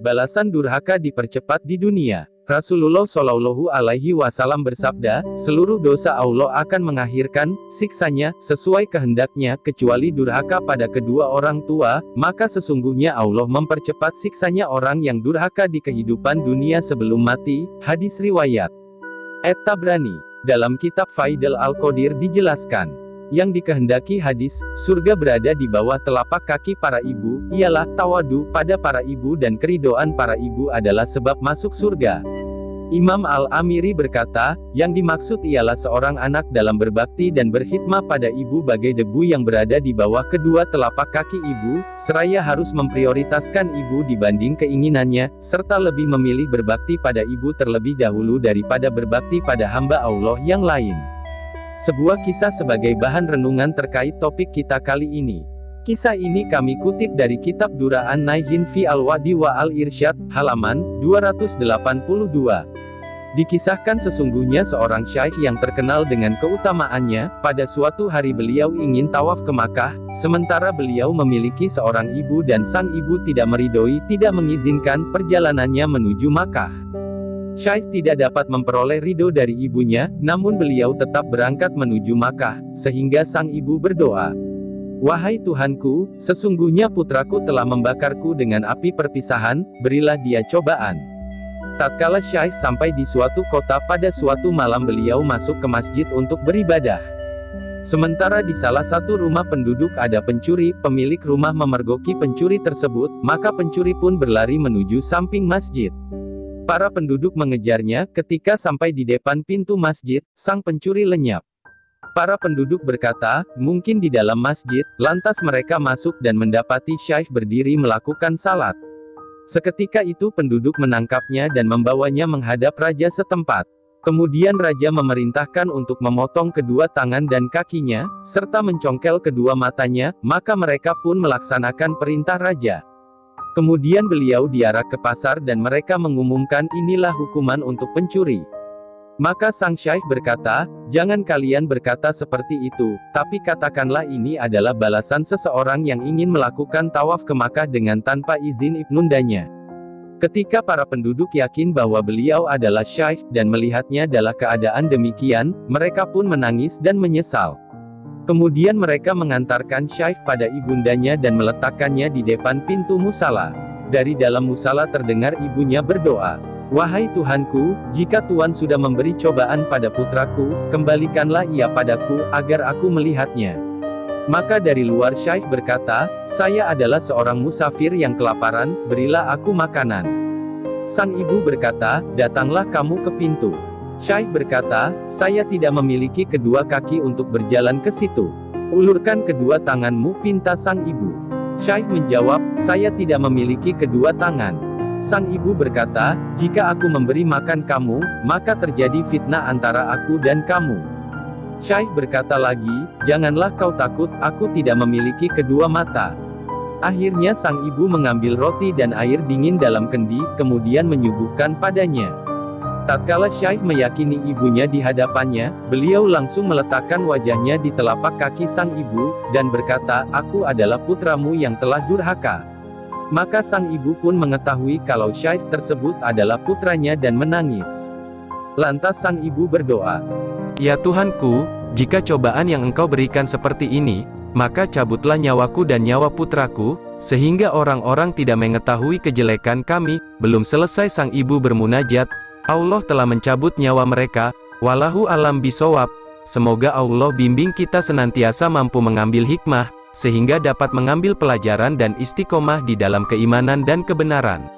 Balasan durhaka dipercepat di dunia. Rasulullah Shallallahu Alaihi Wasallam bersabda, seluruh dosa Allah akan mengakhirkan siksanya sesuai kehendaknya kecuali durhaka pada kedua orang tua, maka sesungguhnya Allah mempercepat siksanya orang yang durhaka di kehidupan dunia sebelum mati. Hadis riwayat At-Tabrani. Dalam kitab Faidul Al-Qadir dijelaskan, yang dikehendaki hadis, surga berada di bawah telapak kaki para ibu, ialah tawadu pada para ibu dan keridoan para ibu adalah sebab masuk surga. Imam Al-Amiri berkata, yang dimaksud ialah seorang anak dalam berbakti dan berkhidmah pada ibu bagai debu yang berada di bawah kedua telapak kaki ibu, seraya harus memprioritaskan ibu dibanding keinginannya, serta lebih memilih berbakti pada ibu terlebih dahulu daripada berbakti pada hamba Allah yang lain. Sebuah kisah sebagai bahan renungan terkait topik kita kali ini. Kisah ini kami kutip dari kitab Dura'an Naihin fi Al-Wadi wa Al-Irsyad, halaman 282. Dikisahkan sesungguhnya seorang syaikh yang terkenal dengan keutamaannya, pada suatu hari beliau ingin tawaf ke Makkah, sementara beliau memiliki seorang ibu dan sang ibu tidak meridhoi, tidak mengizinkan perjalanannya menuju Makkah. Syaikh tidak dapat memperoleh ridho dari ibunya, namun beliau tetap berangkat menuju Makkah, sehingga sang ibu berdoa, "Wahai Tuhanku, sesungguhnya putraku telah membakarku dengan api perpisahan, berilah dia cobaan." Tatkala Syaikh sampai di suatu kota pada suatu malam beliau masuk ke masjid untuk beribadah. Sementara di salah satu rumah penduduk ada pencuri, pemilik rumah memergoki pencuri tersebut, maka pencuri pun berlari menuju samping masjid. Para penduduk mengejarnya, ketika sampai di depan pintu masjid, sang pencuri lenyap. Para penduduk berkata, mungkin di dalam masjid, lantas mereka masuk dan mendapati Syaikh berdiri melakukan salat. Seketika itu penduduk menangkapnya dan membawanya menghadap raja setempat. Kemudian raja memerintahkan untuk memotong kedua tangan dan kakinya, serta mencongkel kedua matanya, maka mereka pun melaksanakan perintah raja. Kemudian beliau diarak ke pasar dan mereka mengumumkan inilah hukuman untuk pencuri. Maka sang syaikh berkata, jangan kalian berkata seperti itu, tapi katakanlah ini adalah balasan seseorang yang ingin melakukan tawaf ke Makkah dengan tanpa izin ibnundanya. Ketika para penduduk yakin bahwa beliau adalah syaikh, dan melihatnya dalam keadaan demikian, mereka pun menangis dan menyesal. Kemudian mereka mengantarkan syaikh pada ibundanya dan meletakkannya di depan pintu musala. Dari dalam musala terdengar ibunya berdoa, "Wahai Tuhanku, jika Tuhan sudah memberi cobaan pada putraku, kembalikanlah ia padaku, agar aku melihatnya." Maka dari luar syaikh berkata, "Saya adalah seorang musafir yang kelaparan, berilah aku makanan." Sang ibu berkata, "Datanglah kamu ke pintu." Syaikh berkata, "Saya tidak memiliki kedua kaki untuk berjalan ke situ." "Ulurkan kedua tanganmu," pinta sang ibu. Syaikh menjawab, "Saya tidak memiliki kedua tangan." Sang ibu berkata, "Jika aku memberi makan kamu, maka terjadi fitnah antara aku dan kamu." Syaikh berkata lagi, "Janganlah kau takut, aku tidak memiliki kedua mata." Akhirnya sang ibu mengambil roti dan air dingin dalam kendi, kemudian menyuguhkan padanya. Tatkala Syaikh meyakini ibunya di hadapannya, beliau langsung meletakkan wajahnya di telapak kaki sang ibu, dan berkata, "Aku adalah putramu yang telah durhaka." Maka sang ibu pun mengetahui kalau Syaikh tersebut adalah putranya dan menangis. Lantas sang ibu berdoa, "Ya Tuhanku, jika cobaan yang Engkau berikan seperti ini, maka cabutlah nyawaku dan nyawa putraku, sehingga orang-orang tidak mengetahui kejelekan kami." Belum selesai sang ibu bermunajat, Allah telah mencabut nyawa mereka. Wallahu alam bisawab. Semoga Allah bimbing kita senantiasa mampu mengambil hikmah, sehingga dapat mengambil pelajaran dan istiqomah di dalam keimanan dan kebenaran.